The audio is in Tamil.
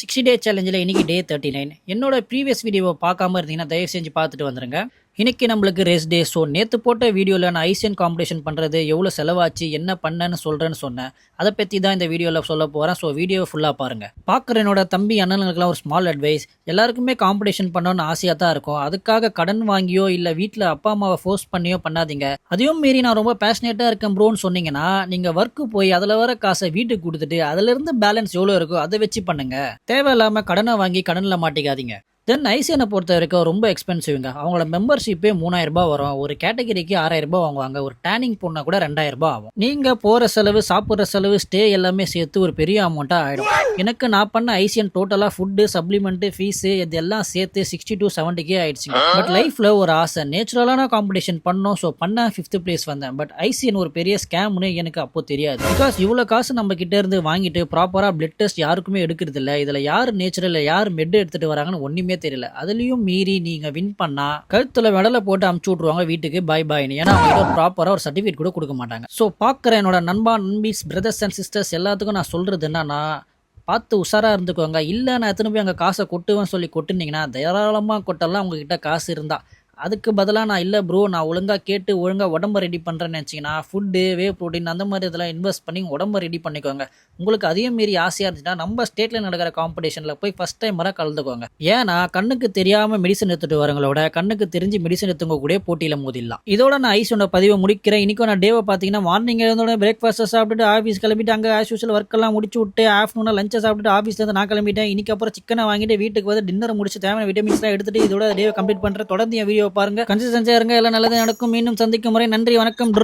60 டே சேலஞ்சில் இன்னைக்கு டே 39. என்னோட ப்ரீவியஸ் வீடியோவை பார்க்காம இருந்தீங்கன்னா தயவு செஞ்சு பார்த்துட்டு வந்துருங்க. இன்னைக்கு நம்மளுக்கு ரெஸ்ட் டே. ஸோ நேற்று போட்ட வீடியோவில் நான் ஐசியன் காம்படிஷன் பண்ணுறது எவ்வளோ செலவாச்சு என்ன பண்ணேன்னு சொல்கிறேன்னு சொன்னேன். அதை பற்றி தான் இந்த வீடியோவில் சொல்ல போகிறேன். ஸோ வீடியோ ஃபுல்லாக பாருங்கள். பார்க்குற என்னோட தம்பி அண்ணனுங்களுக்குலாம் ஒரு ஸ்மால் அட்வைஸ். எல்லாருக்குமே காம்படிஷன் பண்ணணும்னு ஆசையாக தான் இருக்கும். அதுக்காக கடன் வாங்கியோ இல்லை வீட்டில் அப்பா அம்மாவை ஃபோர்ஸ் பண்ணியோ பண்ணாதீங்க. அதையும் மீறி நான் ரொம்ப பேஷனேட்டாக இருக்கேன் ப்ரோன்னு சொன்னீங்கன்னா நீங்கள் ஒர்க்கு போய் அதில் வர காசை வீட்டுக்கு கொடுத்துட்டு அதிலிருந்து பேலன்ஸ் எவ்வளோ இருக்கோ அதை வச்சு பண்ணுங்க. தேவையில்லாமல் கடனை வாங்கி கடனில் மாட்டிக்காதீங்க. தென் ஐசியனை பொறுத்த வரைக்கும் ரொம்ப எக்ஸ்பென்சிவ்ங்க. அவங்களோட மெம்பர்ஷிப்பே 3000 ரூபாய் வரும். ஒரு கேட்டகரிக்கு 6000 ரூபாய் வாங்குவாங்க. ஒரு டேனிங் போனால் கூட 2000 ரூபாய் ஆகும். நீங்கள் போகிற செலவு, சாப்பிட்ற செலவு, ஸ்டே எல்லாமே சேர்த்து ஒரு பெரிய அமௌண்ட்டாக ஆகிடும். எனக்கு நான் பண்ண ஐசியன் டோட்டலாக ஃபுட்டு, சப்ளிமெண்ட்டு, ஃபீஸு இதெல்லாம் சேர்த்து 60 to 70K ஆயிடுச்சுங்க. பட் லைஃப்பில் ஒரு ஆசை, நேச்சுரலான காம்படிஷன் பண்ணோம். ஸோ பண்ண 5th பிளேஸ் வந்தேன். பட் ஐசியன் ஒரு பெரிய ஸ்கேம்னு எனக்கு அப்போ தெரியாது. பிகாஸ் இவ்வளோ காசு நம்ம கிட்ட இருந்து வாங்கிட்டு ப்ராப்பராக பிளட் டெஸ்ட் யாருக்குமே எடுக்கிறது இல்லை. இதில் யார் நேச்சுரல் யார் மெட் எடுத்துகிட்டு வராங்கன்னு ஒன்றுமே தெரியல. அதுலயும் மீறி நீங்க வின் பண்ணா கழுத்துல மெடலை போட்டு அமுச்சு விட்டுருவாங்க வீட்டுக்கு பாய் பாய்னு. ஏன்னா அவங்க ப்ராப்பரா ஒரு சர்டிஃபிகேட் கூட கொடுக்க மாட்டாங்க. ஸோ பார்க்குற என்னோட நண்பீஸ், பிரதர்ஸ் அண்ட் சிஸ்டர்ஸ் எல்லாத்துக்கும் நான் சொல்றது என்னன்னா, பார்த்து உஷாரா இருந்துக்கோங்க. இல்லை நான் எத்தனை போய் அங்கே காசை கொட்டுவேன்னு சொல்லி கொட்டுனீங்கன்னா தாராளமாக கொட்டலாம் உங்ககிட்ட காசு இருந்தா. அதுக்கு பதிலாக நான் இல்லை ப்ரோ நான் ஒழுங்காக கேட்டு ஒழுங்காக உடம்ப ரெடி பண்ணுறேன்னு நினச்சிங்கன்னா ஃபுட்டு, வே ப்ரோட்டீன் அந்த மாதிரி இதெல்லாம் இன்வெஸ்ட் பண்ணி உடம்ப ரெடி பண்ணிக்கோங்க. உங்களுக்கு அதே மாரி ஆசையாக இருந்துச்சுன்னா நம்ம ஸ்டேட்டில் நடக்கிற காம்படிஷனில் போய் ஃபஸ்ட் டைம் வர கலந்துக்கோங்க. ஏன்னா கண்ணுக்கு தெரியாமல் மெடிசன் எடுத்துகிட்டு வரவங்களோட கண்ணுக்கு தெரிஞ்சு மெடிசன் எடுத்துங்க கூட போட்டியில் மோதிடலாம். இதோட நான் ஐஸோட பதிவை முடிக்கிறேன். இன்றைக்கும் நான் டேவை பார்த்தீங்கன்னா மார்னிங் எழுந்தோட பிரேக்ஃபாஸ்ட்டை சாப்பிட்டுட்டு ஆஃபீஸ் கிளம்பிட்டு அங்கே ஆஸ் யூஷுவல் ஒர்க்கெல்லாம் முடிச்சு விட்டு ஆஃப்டர்நூனாக லஞ்சை சாப்பிட்டுட்டு ஆஃபீஸ்லேருந்து நான் கிளம்பிட்டேன். இன்னைக்கு அப்புறம் சிக்கனை வாங்கிட்டு வீட்டுக்கு வந்து டின்னர் முடிச்சு தேவையான விட்டமின்ஸ்லாம் எடுத்துட்டு இதோட டேவை கம்ப்ளீட் பண்ணுறேன். தொடர்ந்து என் வீடியோ பாருங்க. கன்சிஸ்டன்சியா இருங்க. எல்லாம் நல்லது நடக்கும். மீண்டும் சந்திக்கும் முறை நன்றி, வணக்கம்.